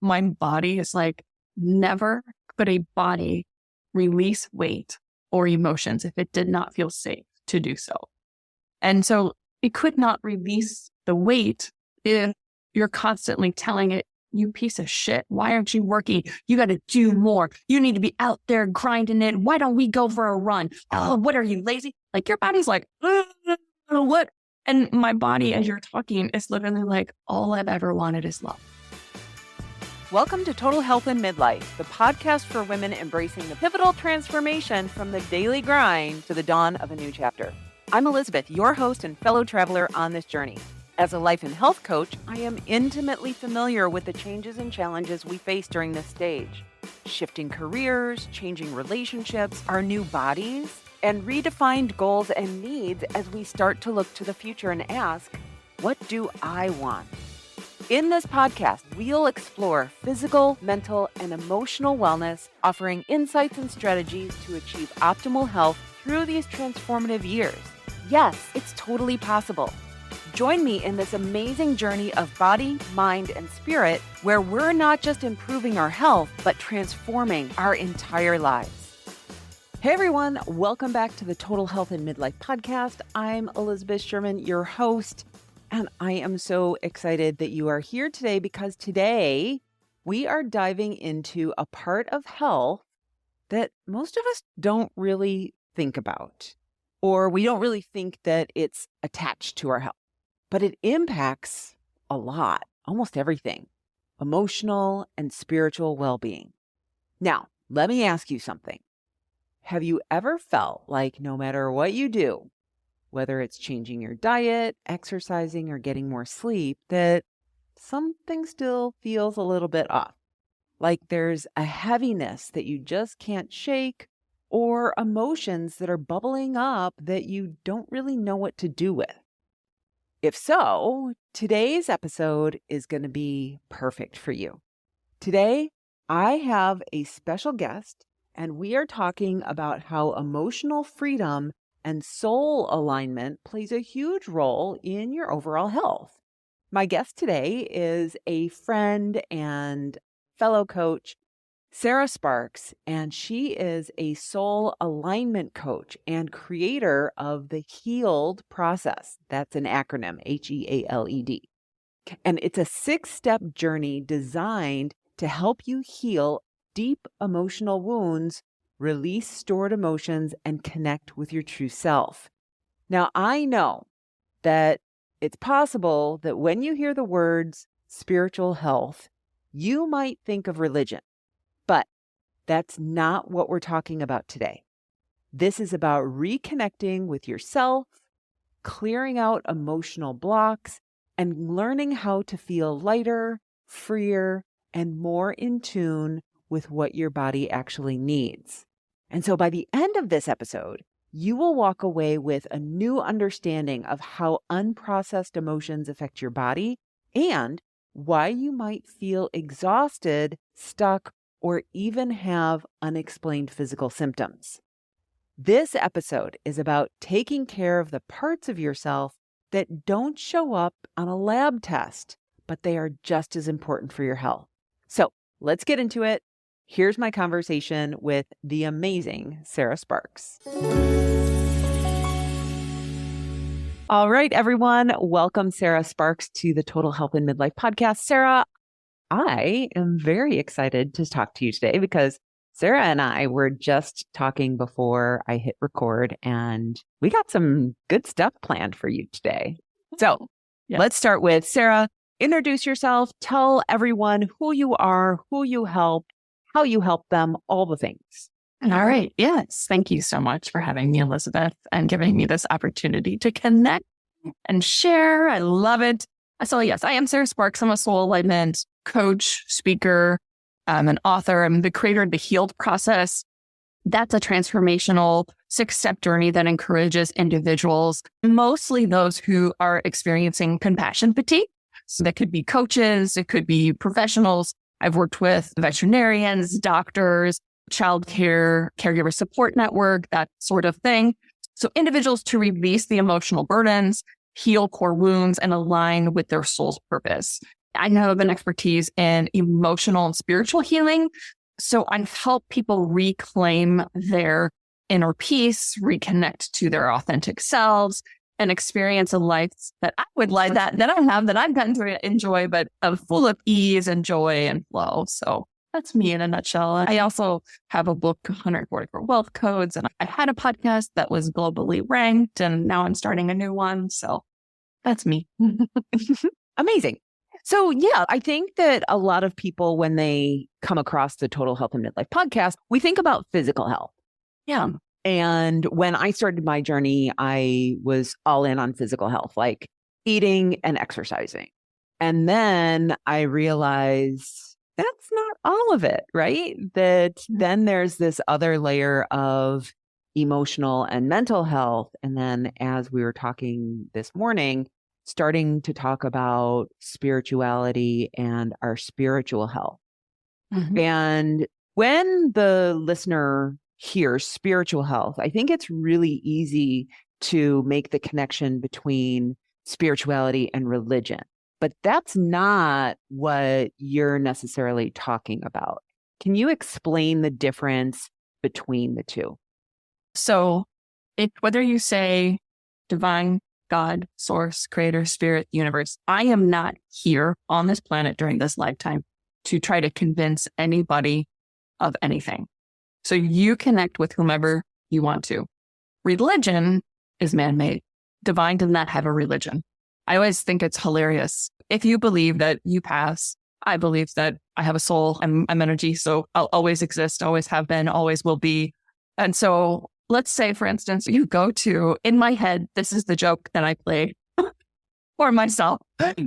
my body is like, never could a body release weight or emotions if it did not feel safe to do so. And so it could not release the weight if you're constantly telling it, you piece of shit, why aren't you working? You got to do more. You need to be out there grinding it. Why don't we go for a run? Oh, what are you, lazy? Like your body's like, what? And my body, as you're talking, is literally like, all I've ever wanted is love. Welcome to Total Health in Midlife, the podcast for women embracing the pivotal transformation from the daily grind to the dawn of a new chapter. I'm Elizabeth, your host and fellow traveler on this journey. As a life and health coach, I am intimately familiar with the changes and challenges we face during this stage. Shifting careers, changing relationships, our new bodies, and redefined goals and needs as we start to look to the future and ask, what do I want? In this podcast, we'll explore physical, mental, and emotional wellness, offering insights and strategies to achieve optimal health through these transformative years. Yes, it's totally possible. Join me in this amazing journey of body, mind, and spirit, where we're not just improving our health, but transforming our entire lives. Hey everyone, welcome back to the Total Health in Midlife podcast. I'm Elizabeth Sherman, your host, and I am so excited that you are here today because today we are diving into a part of health that most of us don't really think about, or we don't really think that it's attached to our health. But it impacts a lot, almost everything, emotional and spiritual well-being. Now, let me ask you something. Have you ever felt like no matter what you do, whether it's changing your diet, exercising, or getting more sleep, that something still feels a little bit off? Like there's a heaviness that you just can't shake, or emotions that are bubbling up that you don't really know what to do with? If so, today's episode is going to be perfect for you. Today, I have a special guest, and we are talking about how emotional freedom and soul alignment plays a huge role in your overall health. My guest today is a friend and fellow coach, Sarah Sparks, and she is a soul alignment coach and creator of the HEALed process. That's an acronym, HEALED. And it's a 6-step journey designed to help you heal deep emotional wounds, release stored emotions, and connect with your true self. Now, I know that it's possible that when you hear the words spiritual health, you might think of religion. But that's not what we're talking about today. This is about reconnecting with yourself, clearing out emotional blocks, and learning how to feel lighter, freer, and more in tune with what your body actually needs. And so by the end of this episode, you will walk away with a new understanding of how unprocessed emotions affect your body and why you might feel exhausted, stuck, or even have unexplained physical symptoms. This episode is about taking care of the parts of yourself that don't show up on a lab test, but they are just as important for your health. So let's get into it. Here's my conversation with the amazing Sarah Sparks. All right, everyone. Welcome Sarah Sparks to the Total Health in Midlife podcast. Sarah, I am very excited to talk to you today because Sarah and I were just talking before I hit record, and we got some good stuff planned for you today. So Let's start with Sarah. Introduce yourself. Tell everyone who you are, who you help, how you help them, all the things. All right. Yes. Thank you so much for having me, Elizabeth, and giving me this opportunity to connect and share. I love it. So yes, I am Sarah Sparks. I'm a soul alignment coach, speaker, an author. I'm the creator of the HEALed process. That's a transformational 6-step journey that encourages individuals, mostly those who are experiencing compassion fatigue. So that could be coaches, it could be professionals. I've worked with veterinarians, doctors, childcare, caregiver support network, that sort of thing. So individuals to release the emotional burdens, heal core wounds, and align with their soul's purpose. I have an expertise in emotional and spiritual healing. So I help people reclaim their inner peace, reconnect to their authentic selves, and experience a life that I would like that I have, that I've gotten to enjoy, but full of ease and joy and flow. So that's me in a nutshell. I also have a book, 144 Wealth Codes, and I had a podcast that was globally ranked, and now I'm starting a new one. So that's me. Amazing. So yeah, I think that a lot of people, when they come across the Total Health and Midlife podcast, we think about physical health. Yeah. And when I started my journey, I was all in on physical health, like eating and exercising. And then I realized that's not all of it, right? That then there's this other layer of emotional and mental health. And then as we were talking this morning, starting to talk about spirituality and our spiritual health. Mm-hmm. And when the listener hears spiritual health, I think it's really easy to make the connection between spirituality and religion. But that's not what you're necessarily talking about. Can you explain the difference between the two? So whether you say divine, God, source, creator, spirit, universe, I am not here on this planet during this lifetime to try to convince anybody of anything. So you connect with whomever you want to. Religion is man-made. Divine does not have a religion. I always think it's hilarious. If you believe that you pass, I believe that I have a soul, I'm energy, so I'll always exist, always have been, always will be. And so let's say, for instance, you go to, in my head, this is the joke that I play for myself,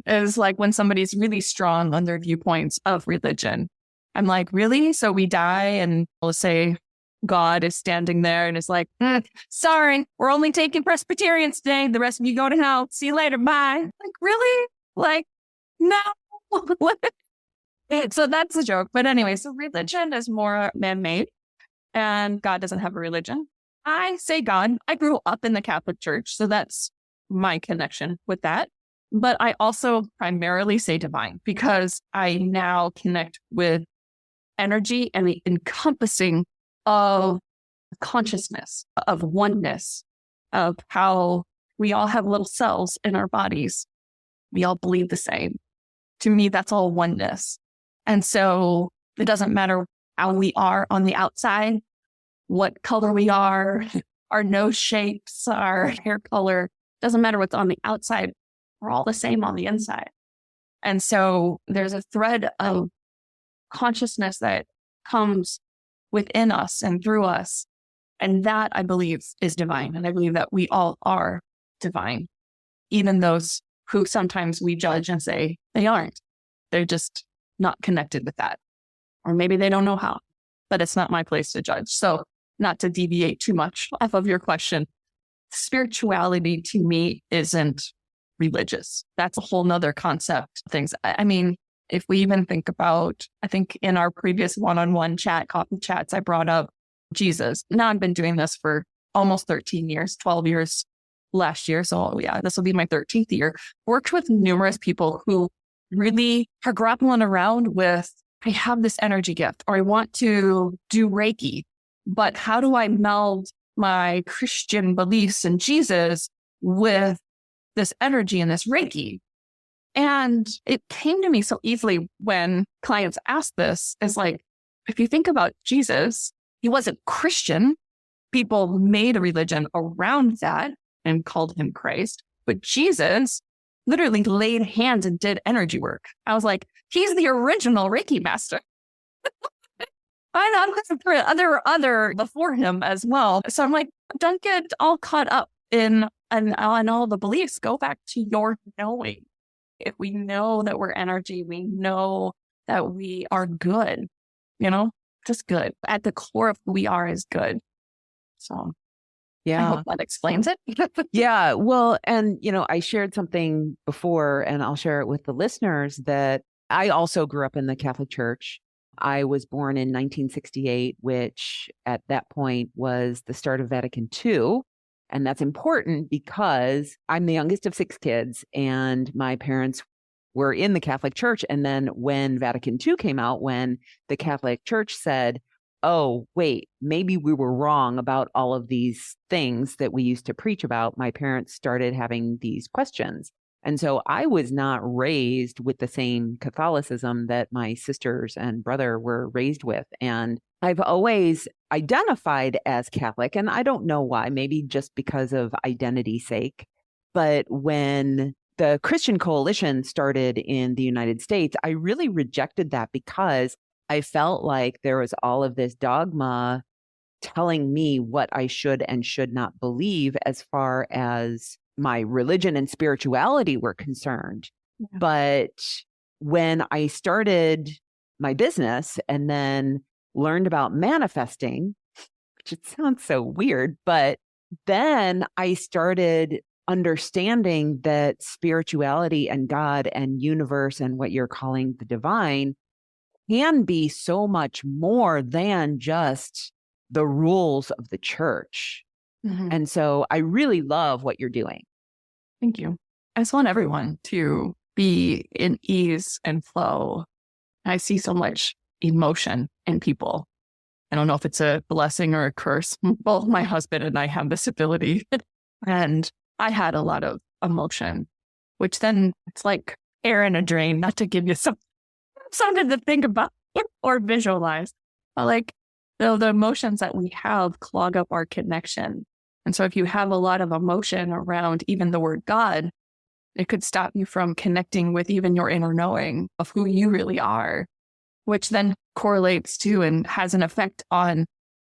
is like when somebody's really strong on their viewpoints of religion. I'm like, really? So we die and we'll say God is standing there and is like, sorry, we're only taking Presbyterians today. The rest of you go to hell. See you later. Bye. Like, really? Like, no. So that's the joke. But anyway, so religion is more man-made and God doesn't have a religion. I say God. I grew up in the Catholic Church, so that's my connection with that. But I also primarily say divine because I now connect with energy and the encompassing of consciousness, of oneness, of how we all have little cells in our bodies. We all bleed the same. To me, that's all oneness. And so it doesn't matter how we are on the outside, what color we are, our nose shapes, our hair color, doesn't matter what's on the outside. We're all the same on the inside. And so there's a thread of consciousness that comes within us and through us. And that, I believe, is divine. And I believe that we all are divine, even those who sometimes we judge and say they aren't. They're just not connected with that. Or maybe they don't know how, but it's not my place to judge. So not to deviate too much off of your question, spirituality to me isn't religious. That's a whole nother concept. Things. I mean, if we even think about, I think in our previous one-on-one coffee chats, I brought up Jesus. Now I've been doing this for almost 13 years, 12 years last year. So yeah, this will be my 13th year. Worked with numerous people who really are grappling around with, I have this energy gift or I want to do Reiki, but how do I meld my Christian beliefs in Jesus with this energy and this Reiki? And it came to me so easily when clients ask this, is like, if you think about Jesus, he wasn't Christian. People made a religion around that and called him Christ. But Jesus literally laid hands and did energy work. I was like, he's the original Reiki master. I know other before him as well. So I'm like, don't get all caught up in all the beliefs. Go back to your knowing. If we know that we're energy, we know that we are good, just good. At the core of who we are is good. So yeah, I hope that explains it. Yeah. Well, and, I shared something before, and I'll share it with the listeners, that I also grew up in the Catholic Church. I was born in 1968, which at that point was the start of Vatican II. And that's important because I'm the youngest of 6 kids, and my parents were in the Catholic Church. And then when Vatican II came out, when the Catholic Church said, oh, wait, maybe we were wrong about all of these things that we used to preach about, my parents started having these questions. And so I was not raised with the same Catholicism that my sisters and brother were raised with. And I've always identified as Catholic, and I don't know why, maybe just because of identity's sake. But when the Christian Coalition started in the United States, I really rejected that because I felt like there was all of this dogma telling me what I should and should not believe as far as my religion and spirituality were concerned. Yeah. But when I started my business and then learned about manifesting, which it sounds so weird, but then I started understanding that spirituality and God and universe and what you're calling the divine can be so much more than just the rules of the church. Mm-hmm. And so I really love what you're doing. Thank you. I just want everyone to be in ease and flow. I see so much emotion in people. I don't know if it's a blessing or a curse. Both my husband and I have this ability. And I had a lot of emotion, which then it's like air in a drain, not to give you something to think about or visualize. But like the emotions that we have clog up our connection. And so if you have a lot of emotion around even the word God, it could stop you from connecting with even your inner knowing of who you really are, which then correlates to and has an effect on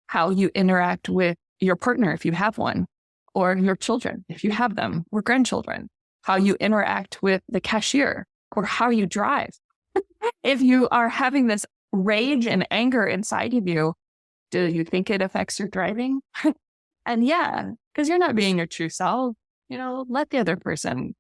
how you interact with your partner if you have one, or your children if you have them, or grandchildren, how you interact with the cashier, or how you drive. If you are having this rage and anger inside of you, do you think it affects your driving? And yeah, because you're not being your true self, let the other person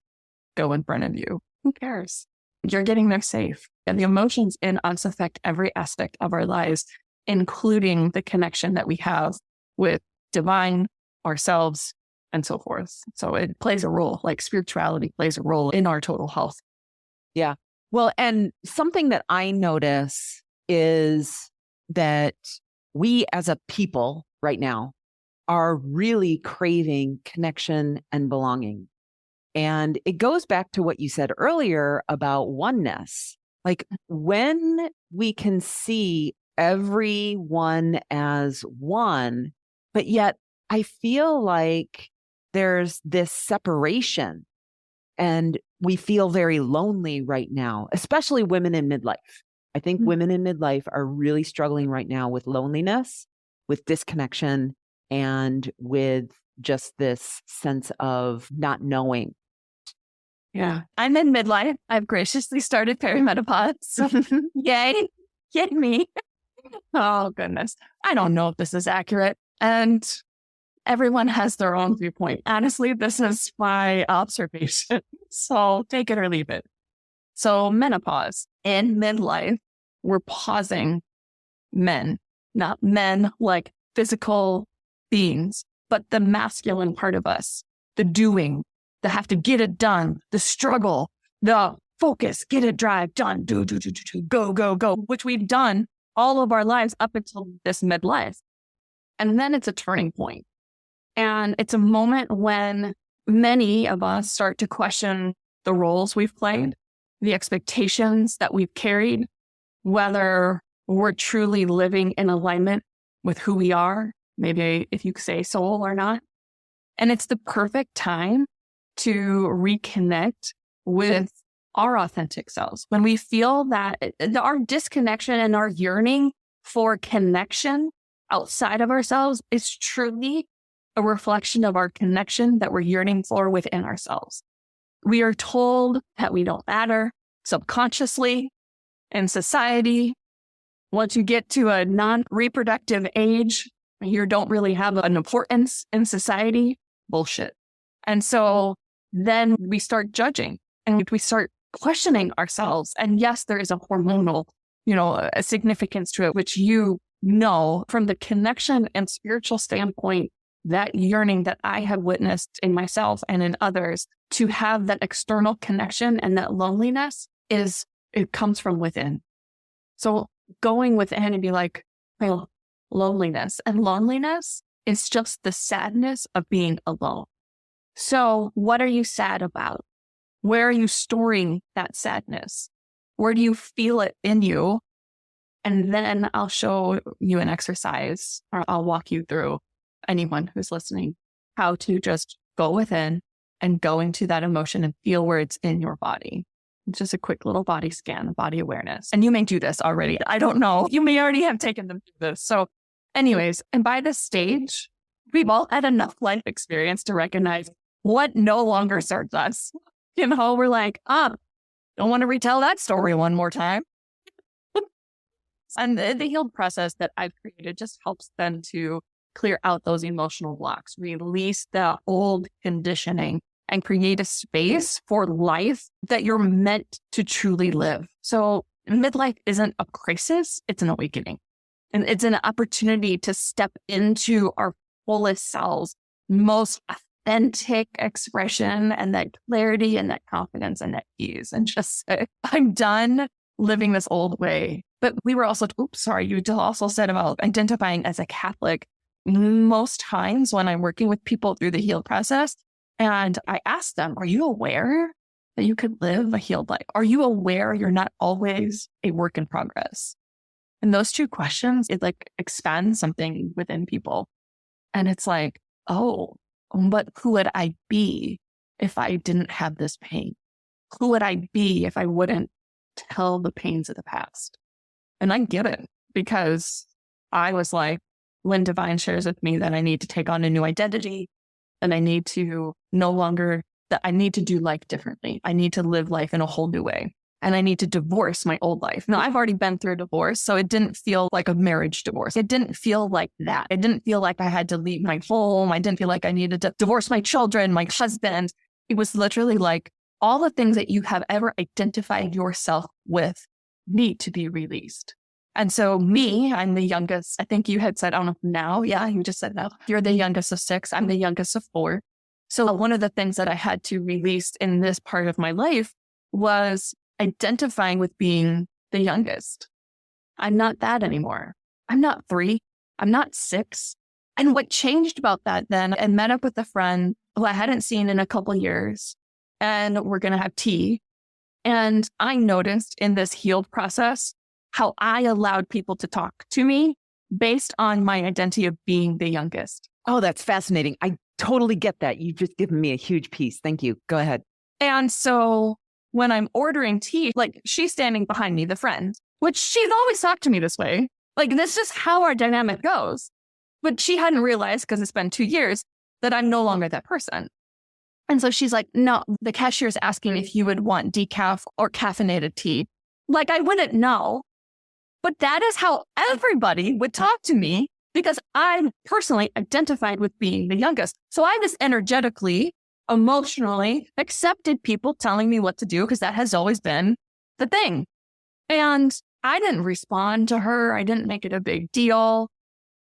go in front of you. Who cares? You're getting there safe. And the emotions in us affect every aspect of our lives, including the connection that we have with divine, ourselves, and so forth. So it plays a role, like spirituality plays a role in our total health. Yeah. Well, and something that I notice is that we as a people right now are really craving connection and belonging. And it goes back to what you said earlier about oneness. Like when we can see everyone as one, but yet I feel like there's this separation and we feel very lonely right now, especially women in midlife. I think women in midlife are really struggling right now with loneliness, with disconnection, and with just this sense of not knowing. Yeah. I'm in midlife. I've graciously started perimenopause. So yay me. Oh, goodness. I don't know if this is accurate. And everyone has their own viewpoint. Honestly, this is my observation. So take it or leave it. So menopause in midlife, we're pausing men, not men like physical beings, but the masculine part of us, the doing, the have to get it done, the struggle, the focus, get it, drive, done, do, go, which we've done all of our lives up until this midlife. And then it's a turning point. And it's a moment when many of us start to question the roles we've played, the expectations that we've carried, whether we're truly living in alignment with who we are, maybe if you say soul or not. And it's the perfect time to reconnect with our authentic selves. When we feel that our disconnection and our yearning for connection outside of ourselves is truly a reflection of our connection that we're yearning for within ourselves. We are told that we don't matter subconsciously in society. Once you get to a non-reproductive age, you don't really have an importance in society. Bullshit. And so then we start judging and we start questioning ourselves. And yes, there is a hormonal, a significance to it, which from the connection and spiritual standpoint, that yearning that I have witnessed in myself and in others to have that external connection and that loneliness is it comes from within. So going within and be like, well, loneliness and loneliness is just the sadness of being alone. So what are you sad about? Where are you storing that sadness? Where do you feel it in you? And then I'll show you an exercise, or I'll walk you through, anyone who's listening, how to just go within and go into that emotion and feel where it's in your body. It's just a quick little body scan, body awareness. And you may do this already. I don't know. You may already have taken them through this. So anyways, and by this stage, we've all had enough life experience to recognize what no longer serves us. We're like, don't want to retell that story one more time. And the healed process that I've created just helps them to clear out those emotional blocks, release the old conditioning, and create a space for life that you're meant to truly live. So midlife isn't a crisis, it's an awakening. And it's an opportunity to step into our fullest selves, most authentic expression, and that clarity and that confidence and that ease. And just say, I'm done living this old way. But we were also, you also said about identifying as a Catholic. Most times when I'm working with people through the healed process, and I ask them, are you aware that you could live a healed life? Are you aware you're not always a work in progress? And those two questions, it like expands something within people. And it's like, oh, but who would I be if I didn't have this pain? Who would I be if I wouldn't tell the pains of the past? And I get it, because I was like, when Divine shares with me that I need to take on a new identity, and I need to that I need to do life differently. I need to live life in a whole new way. And I need to divorce my old life. Now, I've already been through a divorce, so it didn't feel like a marriage divorce. It didn't feel like that. It didn't feel like I had to leave my home. I didn't feel like I needed to divorce my children, my husband. It was literally like all the things that you have ever identified yourself with need to be released. And so I'm the youngest. I think you had said, I don't know now. Yeah, you just said now. You're the youngest of 6. I'm the youngest of 4. So one of the things that I had to release in this part of my life was identifying with being the youngest. I'm not that anymore. I'm not 3. I'm not 6. And what changed about that then, I met up with a friend who I hadn't seen in a couple of years, and we're going to have tea. And I noticed in this healed process how I allowed people to talk to me based on my identity of being the youngest. Oh, that's fascinating. I totally get that. You've just given me a huge piece. Thank you. Go ahead. And so when I'm ordering tea, like she's standing behind me, the friend, which she's always talked to me this way. Like this is how our dynamic goes. But she hadn't realized, because it's been 2 years, that I'm no longer that person. And so she's like, no, the cashier is asking if you would want decaf or caffeinated tea. Like I wouldn't know. But that is how everybody would talk to me, because I personally identified with being the youngest. So I just energetically, emotionally accepted people telling me what to do, because that has always been the thing. And I didn't respond to her. I didn't make it a big deal.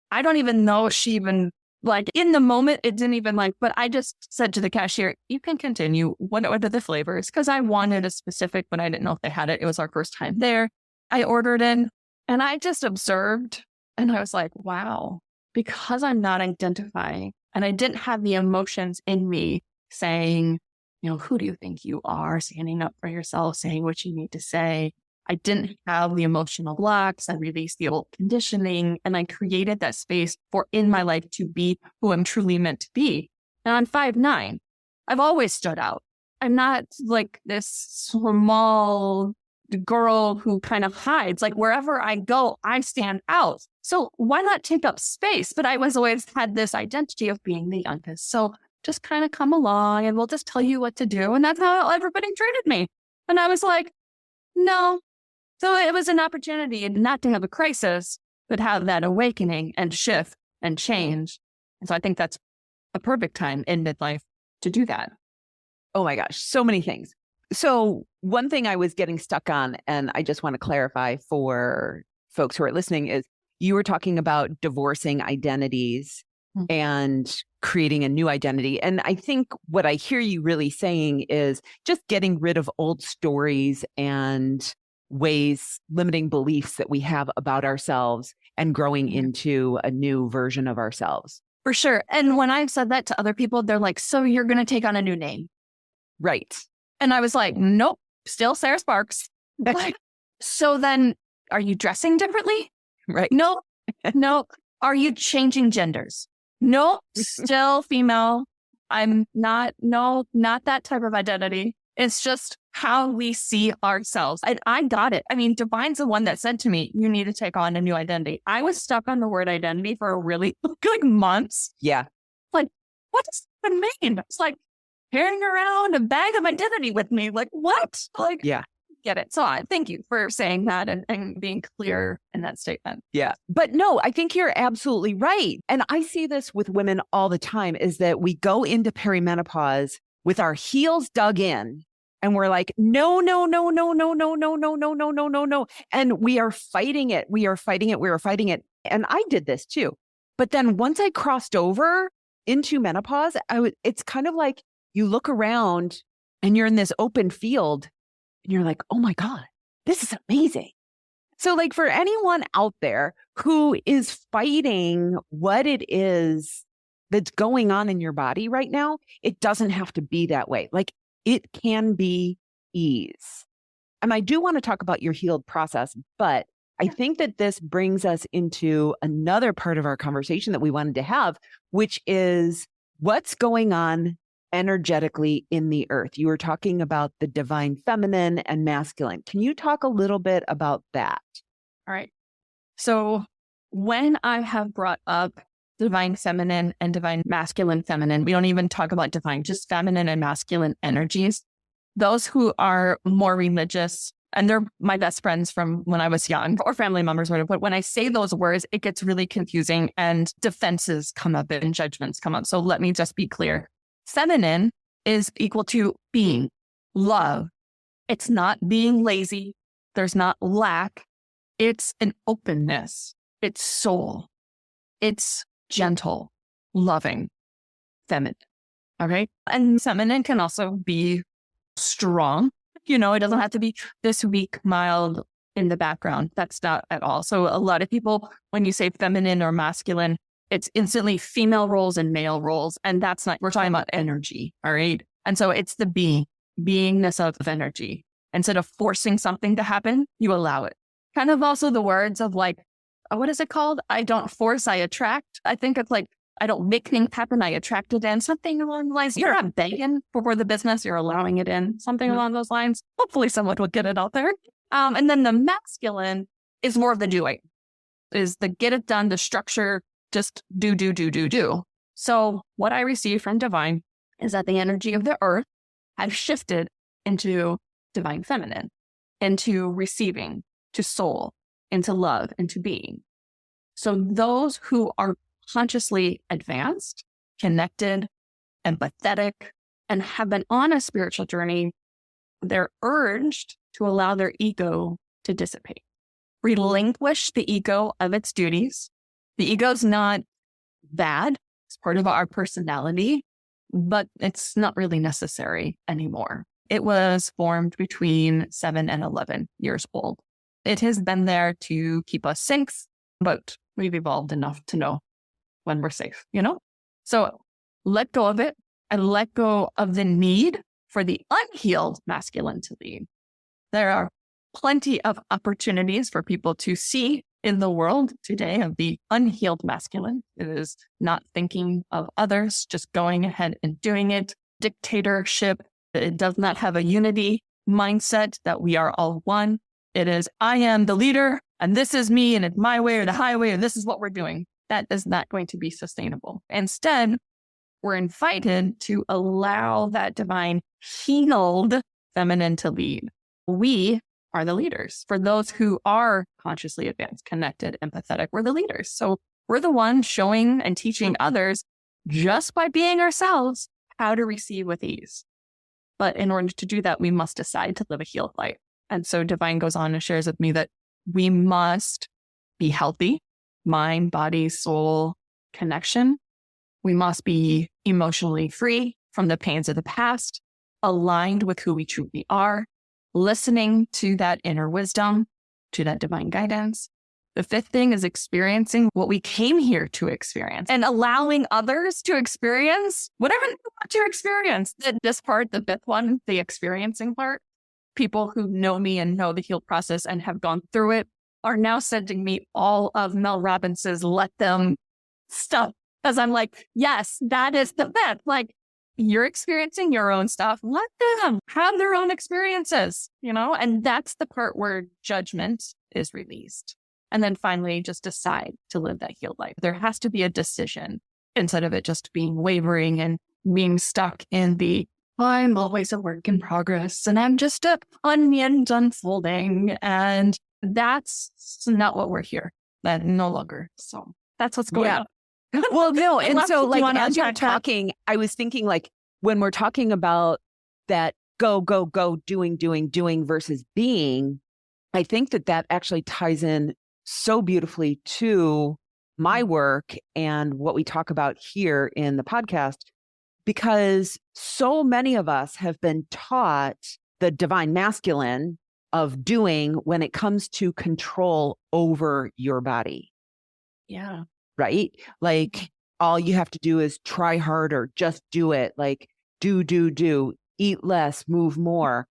I don't even know if she even, like in the moment, it didn't even but I just said to the cashier, you can continue. What are the flavors? Because I wanted a specific, but I didn't know if they had it. It was our first time there. I ordered in. And I just observed, and I was like, wow, because I'm not identifying, and I didn't have the emotions in me saying, who do you think you are? Standing up for yourself, saying what you need to say. I didn't have the emotional blocks. I released the old conditioning, and I created that space in my life to be who I'm truly meant to be. And I'm 5'9". I've always stood out. I'm not like this small girl who kind of hides. Like wherever I go, I stand out. So why not take up space? But I was always had this identity of being the youngest. So just kind of come along and we'll just tell you what to do. And that's how everybody treated me. And I was like, no. So it was an opportunity not to have a crisis, but have that awakening and shift and change. And so I think that's a perfect time in midlife to do that. Oh my gosh, so many things. So one thing I was getting stuck on, and I just want to clarify for folks who are listening, is you were talking about divorcing identities and creating a new identity. And I think what I hear you really saying is just getting rid of old stories and ways, limiting beliefs that we have about ourselves and growing into a new version of ourselves. For sure. And when I've said that to other people, they're like, so you're going to take on a new name. Right. And I was like, nope, still Sarah Sparks. Like, so then are you dressing differently? Right. No, no. Are you changing genders? No, still female. I'm not, no, not that type of identity. It's just how we see ourselves. And I got it. I mean, Divine's the one that said to me, you need to take on a new identity. I was stuck on the word identity for a really like months. Yeah. Like, what does that mean? It's like carrying around a bag of identity with me. Like, what? Like, yeah. Get it. So I thank you for saying that and being clear in that statement. Yeah. But no, I think you're absolutely right. And I see this with women all the time is that we go into perimenopause with our heels dug in and we're like, no, no, no, no, no, no, no, no, no, no, no, no, no. And we are fighting it. We are fighting it. We are fighting it. And I did this too. But then once I crossed over into menopause, it's kind of like you look around and you're in this open field. And you're like, oh my God, this is amazing. So like for anyone out there who is fighting what it is that's going on in your body right now, it doesn't have to be that way. Like it can be ease. And I do want to talk about your healed process, but I think that this brings us into another part of our conversation that we wanted to have, which is what's going on energetically in the earth. You were talking about the divine feminine and masculine. Can you talk a little bit about that? All right. So when I have brought up divine feminine and divine masculine feminine, we don't even talk about divine, just feminine and masculine energies. Those who are more religious, and they're my best friends from when I was young or family members, whatever. But when I say those words, it gets really confusing and defenses come up and judgments come up. So let me just be clear. Feminine is equal to being, love. It's not being lazy. There's not lack. It's an openness. It's soul. It's gentle, loving, feminine. Okay. And feminine can also be strong. You know, it doesn't have to be this weak, mild in the background. That's not at all. So a lot of people, when you say feminine or masculine, it's instantly female roles and male roles. And that's not, we're talking about energy. All right. And so it's the beingness of energy. Instead of forcing something to happen, you allow it. Kind of also the words of like, what is it called? I don't force, I attract. I think it's like, I don't make things happen, I attract it in. Something along the lines. You're not begging for the business, you're allowing it in. Something along those lines. Hopefully someone will get it out there. And then the masculine is more of the doing. Is the get it done, the structure, just do. So what I receive from divine is that the energy of the earth has shifted into divine feminine, into receiving, to soul, into love, into being. So those who are consciously advanced, connected, empathetic, and have been on a spiritual journey, they're urged to allow their ego to dissipate, relinquish the ego of its duties. The ego's not bad. It's part of our personality, but it's not really necessary anymore. It was formed between 7 and 11 years old. It has been there to keep us safe, but we've evolved enough to know when we're safe, you know? So let go of it and let go of the need for the unhealed masculine to lead. There are plenty of opportunities for people to see in the world today of the unhealed masculine. It is not thinking of others, just going ahead and doing it. Dictatorship. It does not have a unity mindset that we are all one. It is, I am the leader and this is me and it's my way or the highway or this is what we're doing. That is not going to be sustainable. Instead, we're invited to allow that divine healed feminine to lead. We are the leaders. For those who are consciously advanced, connected, empathetic, we're the leaders. So we're the ones showing and teaching others just by being ourselves how to receive with ease. But in order to do that, we must decide to live a healed life. And so Divine goes on and shares with me that we must be healthy, mind, body, soul, connection, We must be emotionally free from the pains of the past, aligned with who we truly are, listening to that inner wisdom, to that divine guidance. The fifth thing is experiencing what we came here to experience and allowing others to experience whatever they want to experience. This part, the fifth one, the experiencing part, people who know me and know the heal process and have gone through it are now sending me all of Mel Robbins's let them stuff. Because I'm like, yes, that is the fifth. Like, you're experiencing your own stuff. Let them have their own experiences, and that's the part where judgment is released. And then finally, just decide to live that healed life. There has to be a decision instead of it just being wavering and being stuck in the, I'm always a work in progress and I'm just an onion unfolding. And that's not what we're here. That no longer. So that's what's going on. Well, no. And so like, as you're talking, I was thinking like, when we're talking about that go, doing versus being, I think that actually ties in so beautifully to my work and what we talk about here in the podcast, because so many of us have been taught the divine masculine of doing when it comes to control over your body. Yeah. Right? Like all you have to do is try harder, just do it. Like do, eat less, move more.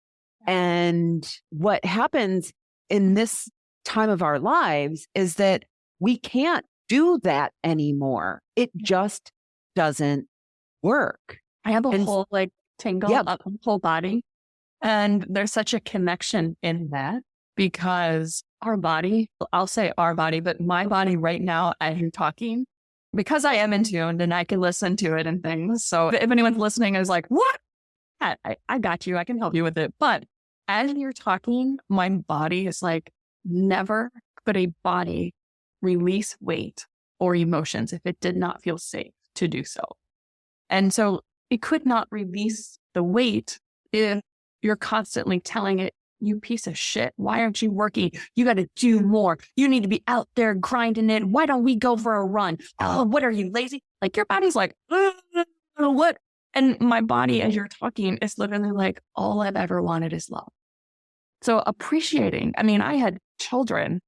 And what happens in this time of our lives is that we can't do that anymore. It just doesn't work. I have a whole tingle up the whole body. And there's such a connection in that because our body, I'll say our body, but my body right now as you're talking, because I am in tune and I can listen to it and things. So if anyone's listening is like, what? I got you. I can help you with it. But as you're talking, my body is like, never could a body release weight or emotions if it did not feel safe to do so. And so it could not release the weight if you're constantly telling it, you piece of shit, why aren't you working? You got to do more. You need to be out there grinding it. Why don't we go for a run? Oh, what are you, lazy? Like your body's like, what? And my body, as you're talking, is literally like, all I've ever wanted is love. So appreciating, I had children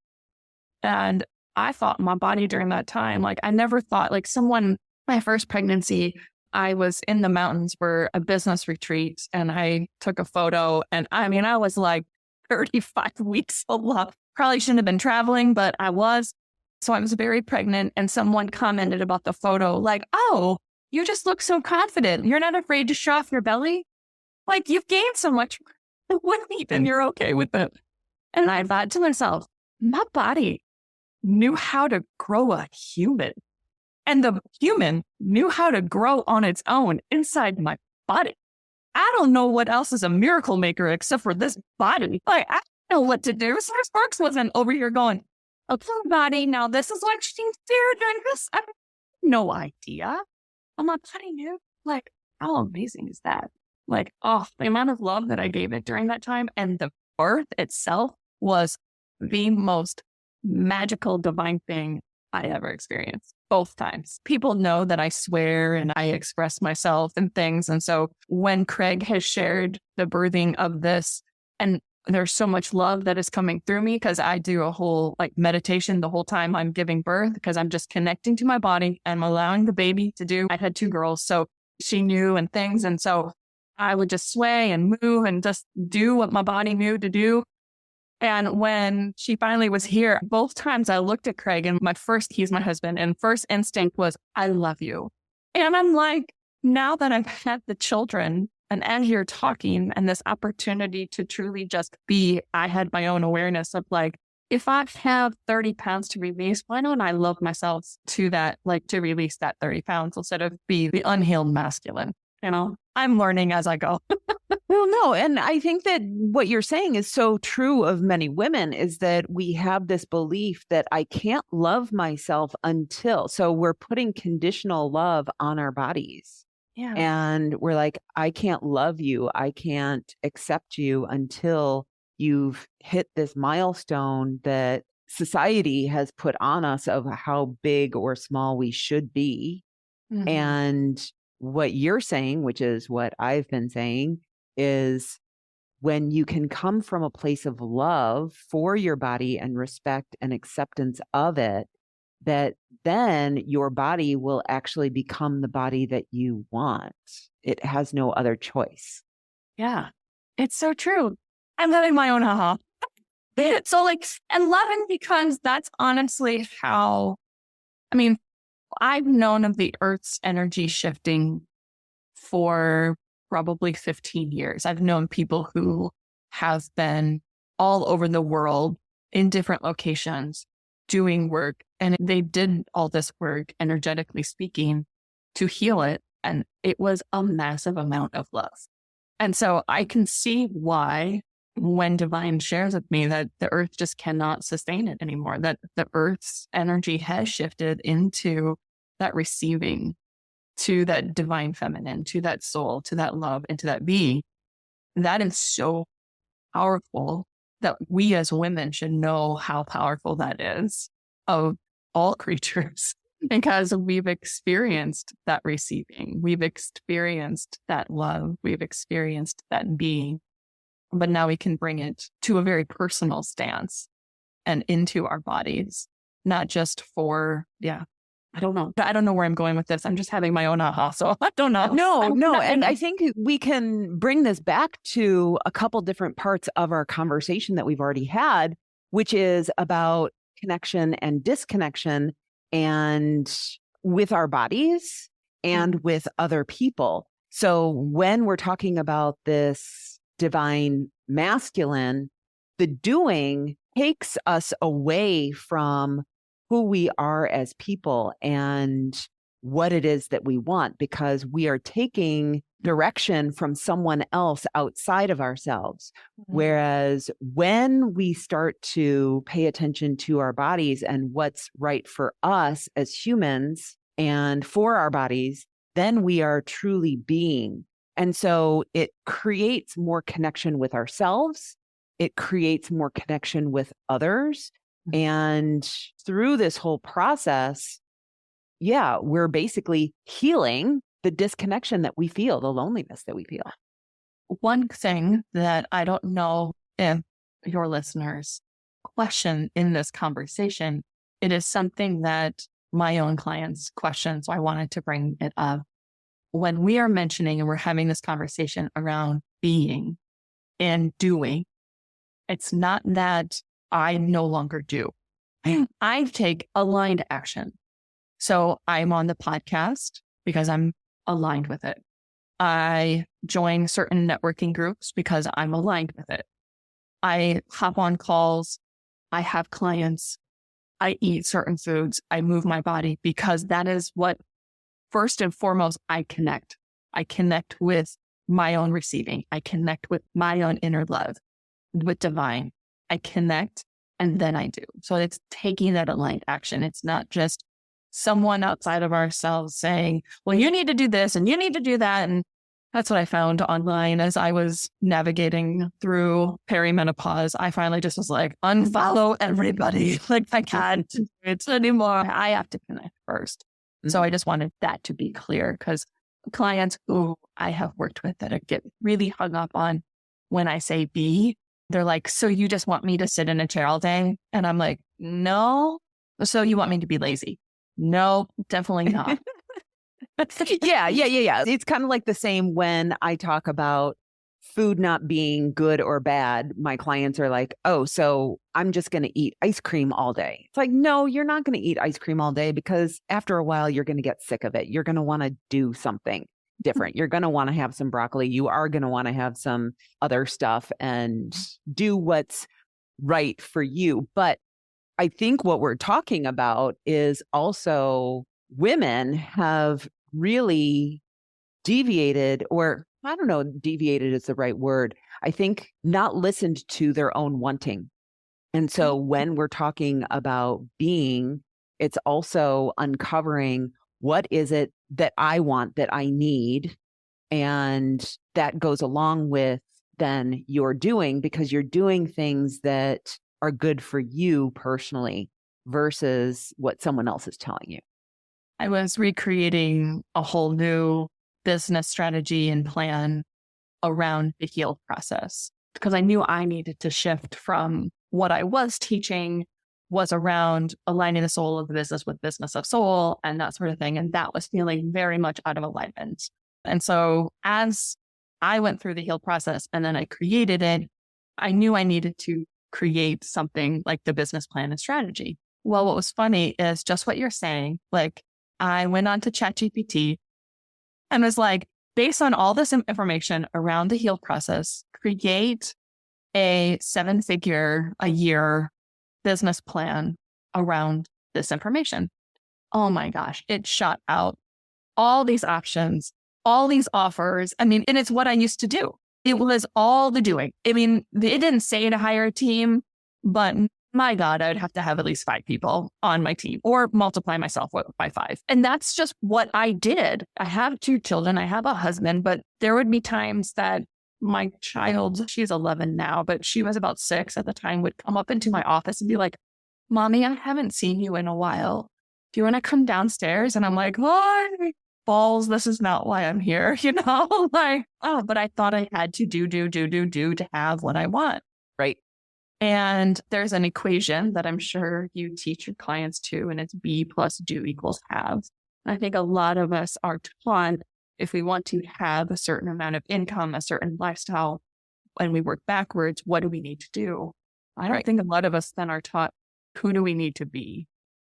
and I thought my body during that time, like I never thought my first pregnancy, I was in the mountains for a business retreat and I took a photo and I was like 35 weeks along. Probably shouldn't have been traveling, but I was. So I was very pregnant and someone commented about the photo like, oh, you just look so confident. You're not afraid to show off your belly. Like you've gained so much weight and you're okay with it. And I thought to myself, my body knew how to grow a human. And the human knew how to grow on its own inside my body. I don't know what else is a miracle maker except for this body. Like, I don't know what to do. Sarah Sparks wasn't over here going, okay, body, now this is what she's doing this. I have no idea. And my body knew. Like, how amazing is that? Like, oh, the amount of love that I gave it during that time and the birth itself was the most magical, divine thing I ever experienced. Both times. People know that I swear and I express myself and things. And so when Craig has shared the birthing of this, and there's so much love that is coming through me because I do a whole meditation the whole time I'm giving birth because I'm just connecting to my body and I'm allowing the baby to do. I had 2 girls, so she knew and things. And so I would just sway and move and just do what my body knew to do. And when she finally was here, both times I looked at Craig and he's my husband, and first instinct was, I love you. And I'm like, now that I've had the children and as you're talking and this opportunity to truly just be, I had my own awareness of like, if I have 30 pounds to release, why don't I love myself to that, to release that 30 pounds instead of be the unhealed masculine? I'm learning as I go. Well, no. And I think that what you're saying is so true of many women is that we have this belief that I can't love myself until. So we're putting conditional love on our bodies. Yeah. And we're like, I can't love you. I can't accept you until you've hit this milestone that society has put on us of how big or small we should be. Mhm. And what you're saying, which is what I've been saying, is when you can come from a place of love for your body and respect and acceptance of it, that then your body will actually become the body that you want. It has no other choice. Yeah, it's so true. I'm having my own haha. So like, and loving because that's honestly how, I mean, I've known of the Earth's energy shifting for probably 15 years. I've known people who have been all over the world in different locations doing work. And they did all this work, energetically speaking, to heal it. And it was a massive amount of love. And so I can see why when Divine shares with me that the earth just cannot sustain it anymore, that the earth's energy has shifted into that receiving, to that divine feminine, to that soul, to that love, and to that being. That is so powerful that we as women should know how powerful that is of all creatures because we've experienced that receiving. We've experienced that love. We've experienced that being. But now we can bring it to a very personal stance and into our bodies, not just for, I don't know. I don't know where I'm going with this. I'm just having my own aha. So I don't know. No. And I think we can bring this back to a couple different parts of our conversation that we've already had, which is about connection and disconnection and with our bodies and with other people. So when we're talking about this divine masculine, the doing takes us away from who we are as people and what it is that we want, because we are taking direction from someone else outside of ourselves. Whereas when we start to pay attention to our bodies and what's right for us as humans and for our bodies, then we are truly being. And so it creates more connection with ourselves. It creates more connection with others. And through this whole process, we're basically healing the disconnection that we feel, the loneliness that we feel. One thing that I don't know if your listeners question in this conversation, it is something that my own clients question. So I wanted to bring it up. When we are mentioning and we're having this conversation around being and doing, it's not that I no longer do. I take aligned action. So I'm on the podcast because I'm aligned with it. I join certain networking groups because I'm aligned with it. I hop on calls. I have clients. I eat certain foods. I move my body because that is what, first and foremost, I connect. I connect with my own receiving. I connect with my own inner love, with divine. I connect and then I do. So it's taking that aligned action. It's not just someone outside of ourselves saying, well, you need to do this and you need to do that. And that's what I found online as I was navigating through perimenopause. I finally just was like, unfollow everybody. Like, I can't do it anymore. I have to connect first. So I just wanted that to be clear, because clients who I have worked with that get really hung up on when I say be, they're like, so you just want me to sit in a chair all day? And I'm like, no. So you want me to be lazy? No, definitely not. Yeah. It's kind of like the same when I talk about food not being good or bad. My clients are like, oh, so I'm just going to eat ice cream all day. It's like, no, you're not going to eat ice cream all day, because after a while, you're going to get sick of it. You're going to want to do something different. You're going to want to have some broccoli. You are going to want to have some other stuff and do what's right for you. But I think what we're talking about is also women have really deviated, or I don't know, deviated is the right word. I think not listened to their own wanting. And so when we're talking about being, it's also uncovering, what is it that I want, that I need? And that goes along with then your doing, because you're doing things that are good for you personally versus what someone else is telling you. I was recreating a whole new business strategy and plan around the heal process because I knew I needed to shift from what I was teaching was around aligning the soul of the business with business of soul and that sort of thing. And that was feeling very much out of alignment. And so as I went through the heal process and then I created it, I knew I needed to create something like the business plan and strategy. Well, what was funny is just what you're saying. Like I went on to ChatGPT and was like, based on all this information around the heal process, create a 7-figure a year business plan around this information. Oh my gosh, it shot out all these options, all these offers. I mean, and it's what I used to do. It was all the doing. I mean, it didn't say to hire a team, but my God, I'd have to have at least 5 people on my team or multiply myself by 5. And that's just what I did. I have 2 children. I have a husband, but there would be times that my child, she's 11 now, but she was about 6 at the time, would come up into my office and be like, Mommy, I haven't seen you in a while. Do you want to come downstairs? And I'm like, oh, balls, this is not why I'm here. Like, oh, but I thought I had to do to have what I want. Right. And there's an equation that I'm sure you teach your clients to, and it's B plus do equals have. I think a lot of us are taught if we want to have a certain amount of income, a certain lifestyle, and we work backwards, what do we need to do? I don't think a lot of us then are taught, who do we need to be?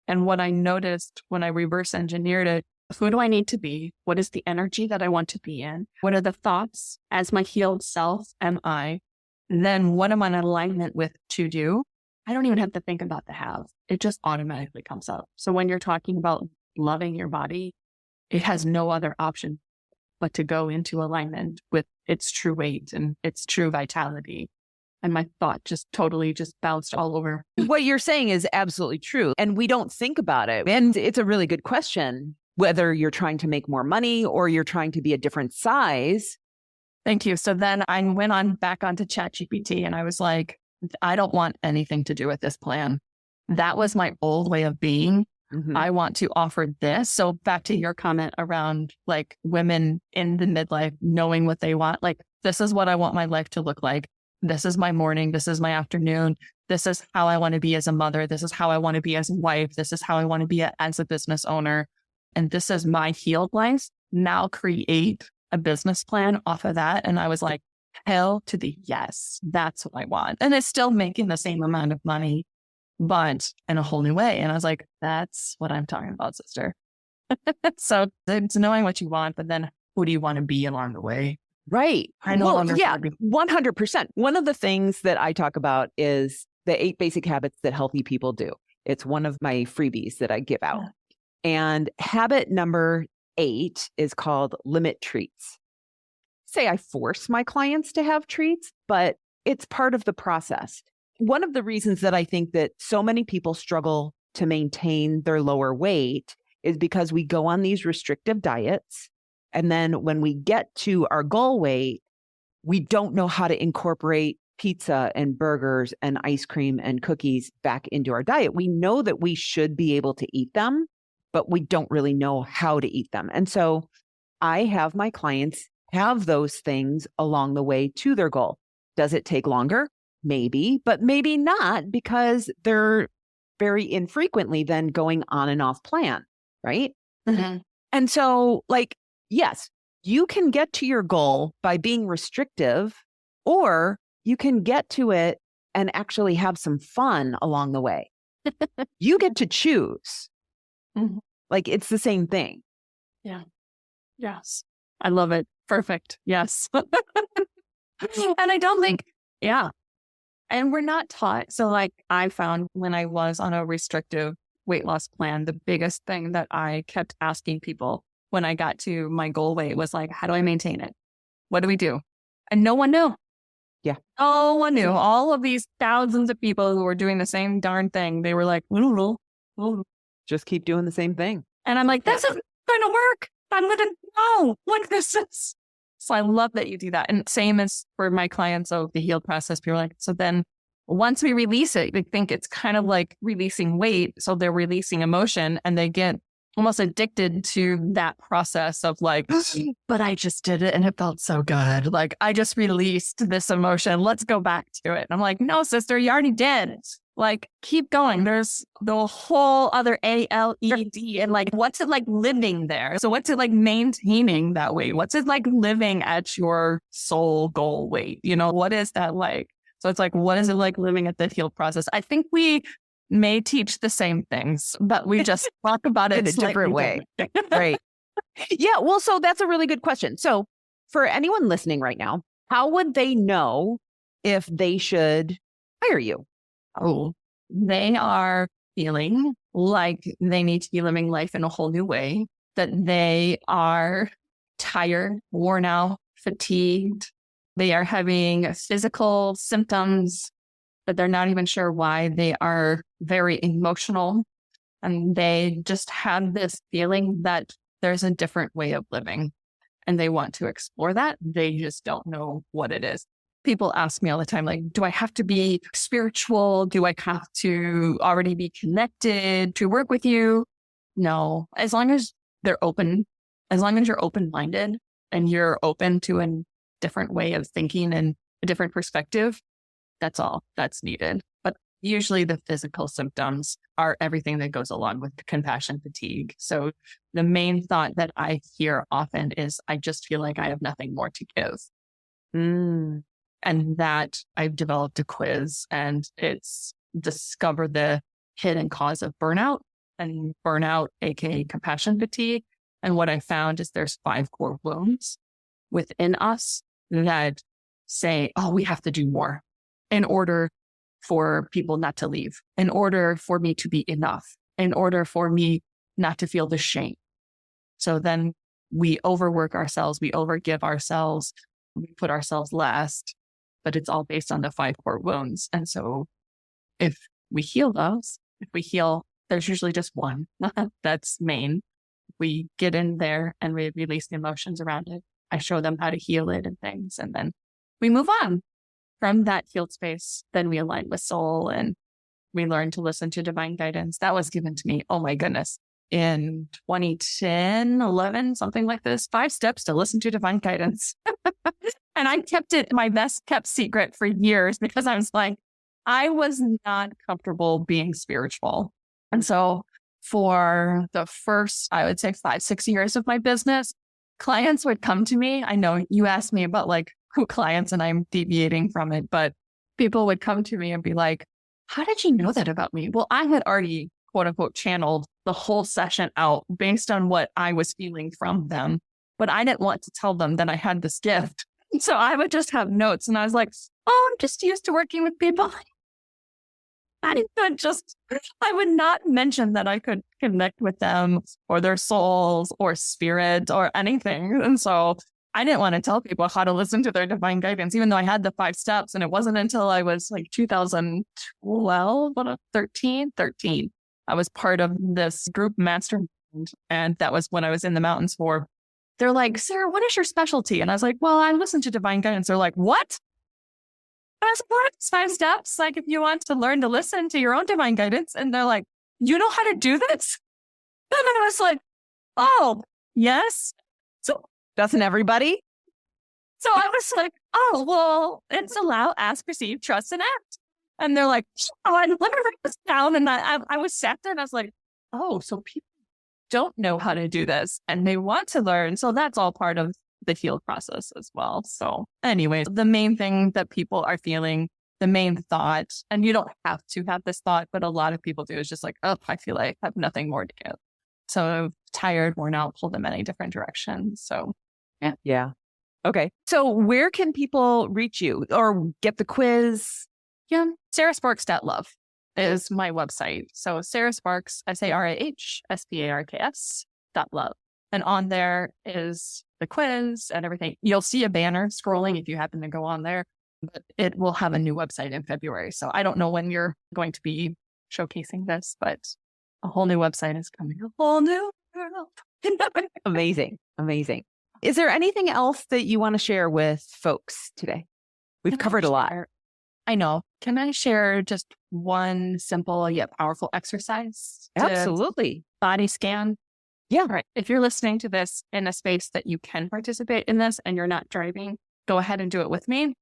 And what I noticed when I reverse engineered it, who do I need to be? What is the energy that I want to be in? What are the thoughts as my healed self am I? Then what am I in alignment with to do? I don't even have to think about the have. It just automatically comes up. So when you're talking about loving your body, it has no other option but to go into alignment with its true weight and its true vitality. And my thought just totally just bounced all over. What you're saying is absolutely true. And we don't think about it. And it's a really good question, whether you're trying to make more money or you're trying to be a different size. Thank you. So then I went on back onto ChatGPT and I was like, I don't want anything to do with this plan. That was my old way of being. Mm-hmm. I want to offer this. So back to your comment around like women in the midlife, knowing what they want, like, this is what I want my life to look like. This is my morning. This is my afternoon. This is how I want to be as a mother. This is how I want to be as a wife. This is how I want to be as a business owner. And this is my healed life. Now create a business plan off of that. And I was like, hell to the yes, that's what I want. And it's still making the same amount of money, but in a whole new way. And I was like, that's what I'm talking about, sister. So it's knowing what you want, but then who do you want to be along the way? Right. I know. Well, yeah, 100%. One of the things that I talk about is the 8 basic habits that healthy people do. It's one of my freebies that I give out. And habit number 8 is called limit treats. Say I force my clients to have treats, but it's part of the process. One of the reasons that I think that so many people struggle to maintain their lower weight is because we go on these restrictive diets. And then when we get to our goal weight, we don't know how to incorporate pizza and burgers and ice cream and cookies back into our diet. We know that we should be able to eat them, but we don't really know how to eat them. And so I have my clients have those things along the way to their goal. Does it take longer? Maybe, but maybe not, because they're very infrequently then going on and off plan, right? Mm-hmm. And so, like, yes, you can get to your goal by being restrictive, or you can get to it and actually have some fun along the way. You get to choose. Mm-hmm. Like, it's the same thing. Yeah. Yes. I love it. Perfect. Yes. And I don't think, yeah. And we're not taught. So like I found when I was on a restrictive weight loss plan, the biggest thing that I kept asking people when I got to my goal weight was like, how do I maintain it? What do we do? And no one knew. Yeah. No one knew. All of these thousands of people who were doing the same darn thing, they were like, just keep doing the same thing. And I'm like, this isn't going to work. I'm going to know what this is. So I love that you do that. And same as for my clients of the healed process, people are like, so then once we release it, they think it's kind of like releasing weight. So they're releasing emotion and they get almost addicted to that process of like, but I just did it and it felt so good. Like I just released this emotion. Let's go back to it. I'm like, no, sister, you already did. Like, keep going. There's the whole other ALED and like, what's it like living there? So what's it like maintaining that weight? What's it like living at your soul goal weight? You know, what is that like? So it's like, what is it like living at the healed process? I think we may teach the same things, but we just talk about it in a different way. Right. Yeah. Well, so that's a really good question. So for anyone listening right now, how would they know if they should hire you? Oh, they are feeling like they need to be living life in a whole new way, that they are tired, worn out, fatigued. They are having physical symptoms, but they're not even sure why. They are very emotional, and they just have this feeling that there's a different way of living and they want to explore that. They just don't know what it is. People ask me all the time, like, do I have to be spiritual? Do I have to already be connected to work with you? No, as long as they're open, as long as you're open-minded and you're open to a different way of thinking and a different perspective, that's all that's needed. But usually the physical symptoms are everything that goes along with compassion fatigue. So the main thought that I hear often is, I just feel like I have nothing more to give. And that I've developed a quiz, and it's discover the hidden cause of burnout, and burnout, aka compassion fatigue. And what I found is there's 5 core wounds within us that say, oh, we have to do more in order for people not to leave, in order for me to be enough, in order for me not to feel the shame. So then we overwork ourselves, we overgive ourselves, we put ourselves last. But it's all based on the 5 core wounds. And so if we heal those, there's usually just one that's main. We get in there and we release the emotions around it. I show them how to heal it and things. And then we move on from that healed space. Then we align with soul and we learn to listen to divine guidance. That was given to me, oh my goodness, in 2010, 11, something like this, 5 steps to listen to divine guidance. And I kept it my best kept secret for years because I was like, I was not comfortable being spiritual. And so for the first, I would say 5-6 years of my business, clients would come to me. I know you asked me about like who clients, and I'm deviating from it, but people would come to me and be like, how did you know that about me? Well, I had already, quote unquote, channeled the whole session out based on what I was feeling from them. But I didn't want to tell them that I had this gift. So I would just have notes, and I was like, oh, I'm just used to working with people. I would not mention that I could connect with them or their souls or spirit or anything. And so I didn't want to tell people how to listen to their divine guidance, even though I had the 5 steps. And it wasn't until I was like 2012, 13. I was part of this group mastermind. And that was when I was in the mountains for. They're like, Sarah, what is your specialty? And I was like, well, I listen to divine guidance. They're like, what? I was like, it's 5 steps. Like, if you want to learn to listen to your own divine guidance. And they're like, you know how to do this? And I was like, oh, yes. So doesn't everybody? So I was like, oh, well, it's allow, ask, receive, trust, and act. And they're like, oh, let me write this down. And I was sat there and I was like, oh, so people don't know how to do this and they want to learn. So that's all part of the healed process as well. So anyways, the main thing that people are feeling, the main thought, and you don't have to have this thought, but a lot of people do, is just like, oh, I feel like I have nothing more to give. So tired, worn out, pulled in many different directions. So yeah. Okay. So where can people reach you or get the quiz? Yeah, sarahsparks.love is my website. So Sarah Sparks, SARAHSPARKS.love. And on there is the quiz and everything. You'll see a banner scrolling if you happen to go on there, but it will have a new website in February. So I don't know when you're going to be showcasing this, but a whole new website is coming. A whole new world. Amazing. Amazing. Is there anything else that you want to share with folks today? We've covered a lot. I know. Can I share just one simple yet powerful exercise? Absolutely. Body scan. All right. If you're listening to this in a space that you can participate in this and you're not driving, go ahead and do it with me.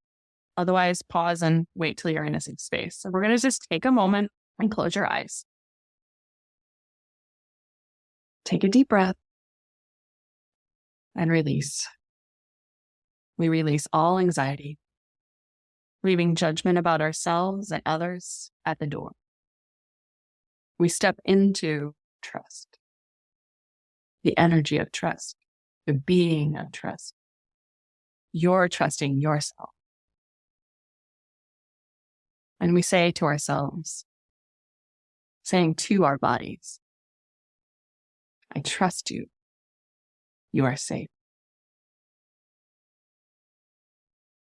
Otherwise, pause and wait till you're in a safe space. So we're going to just take a moment and close your eyes. Take a deep breath and release. We release all anxiety, leaving judgment about ourselves and others at the door. We step into trust, the energy of trust, the being of trust. You're trusting yourself. And we say to ourselves, saying to our bodies, I trust you. You are safe.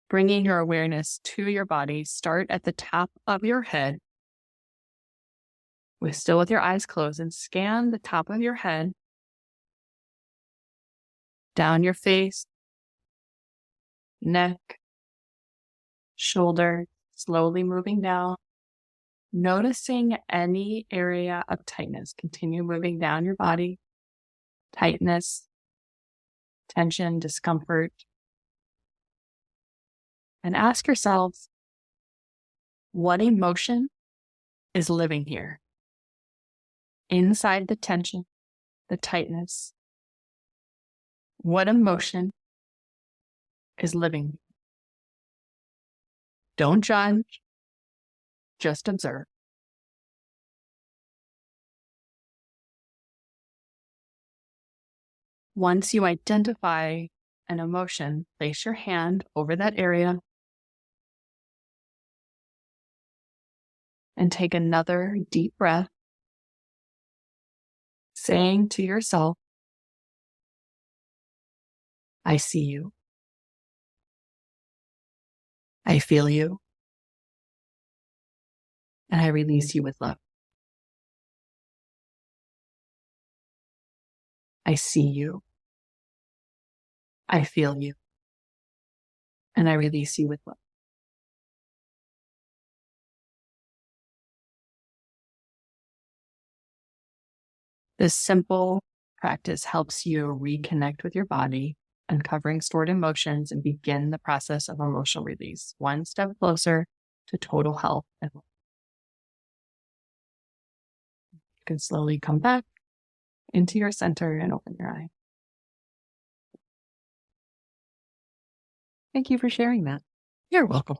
Bringing your awareness to your body, start at the top of your head. Still with your eyes closed, and scan the top of your head, down your face, neck, shoulder, slowly moving down, noticing any area of tightness. Continue moving down your body, tightness, tension, discomfort. And ask yourselves, what emotion is living here? Inside the tension, the tightness, what emotion is living? Don't judge, just observe. Once you identify an emotion, place your hand over that area and take another deep breath, saying to yourself, I see you. I feel you. And I release you with love. I see you. I feel you. And I release you with love. This simple practice helps you reconnect with your body, uncovering stored emotions, and begin the process of emotional release, one step closer to total health and wellness. You can slowly come back into your center and open your eye. Thank you for sharing that. You're welcome.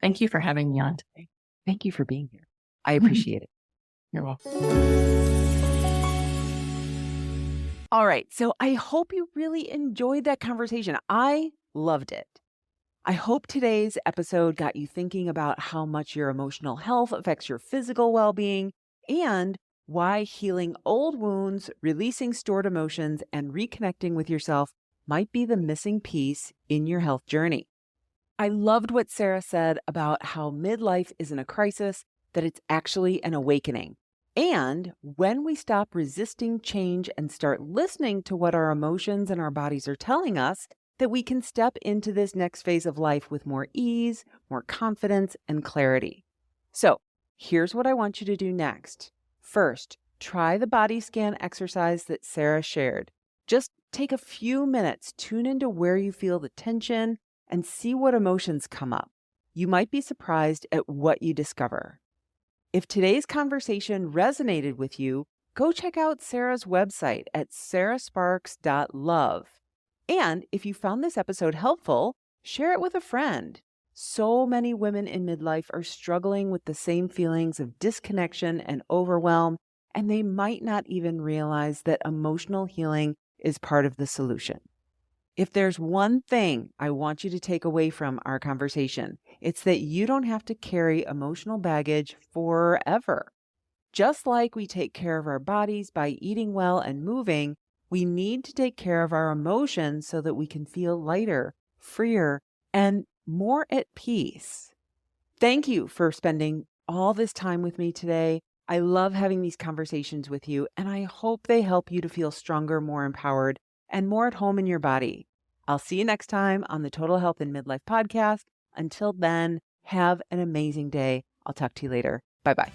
Thank you for having me on today. Thank you for being here. I appreciate it. You're welcome. All right. So I hope you really enjoyed that conversation. I loved it. I hope today's episode got you thinking about how much your emotional health affects your physical well-being and why healing old wounds, releasing stored emotions, and reconnecting with yourself might be the missing piece in your health journey. I loved what Sarah said about how midlife isn't a crisis, that it's actually an awakening. And when we stop resisting change and start listening to what our emotions and our bodies are telling us, that we can step into this next phase of life with more ease, more confidence, and clarity. So here's what I want you to do next. First, try the body scan exercise that Sarah shared. Just take a few minutes, tune into where you feel the tension, and see what emotions come up. You might be surprised at what you discover. If today's conversation resonated with you, go check out Sarah's website at sarahsparks.love. And if you found this episode helpful, share it with a friend. So many women in midlife are struggling with the same feelings of disconnection and overwhelm, and they might not even realize that emotional healing is part of the solution. If there's one thing I want you to take away from our conversation, it's that you don't have to carry emotional baggage forever. Just like we take care of our bodies by eating well and moving, we need to take care of our emotions so that we can feel lighter, freer, and more at peace. Thank you for spending all this time with me today. I love having these conversations with you, and I hope they help you to feel stronger, more empowered, and more at home in your body. I'll see you next time on the Total Health in Midlife podcast. Until then, have an amazing day. I'll talk to you later. Bye-bye.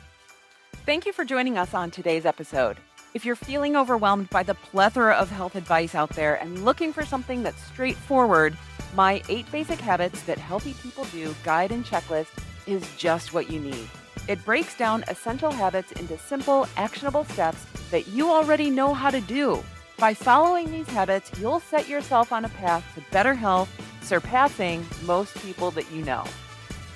Thank you for joining us on today's episode. If you're feeling overwhelmed by the plethora of health advice out there and looking for something that's straightforward, my 8 Basic Habits That Healthy People Do guide and checklist is just what you need. It breaks down essential habits into simple, actionable steps that you already know how to do. By following these habits, you'll set yourself on a path to better health, surpassing most people that you know.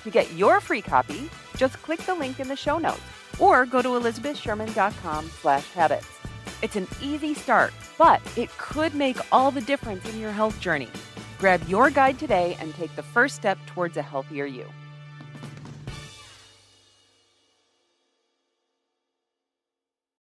To get your free copy, just click the link in the show notes or go to elizabethsherman.com/habits. It's an easy start, but it could make all the difference in your health journey. Grab your guide today and take the first step towards a healthier you.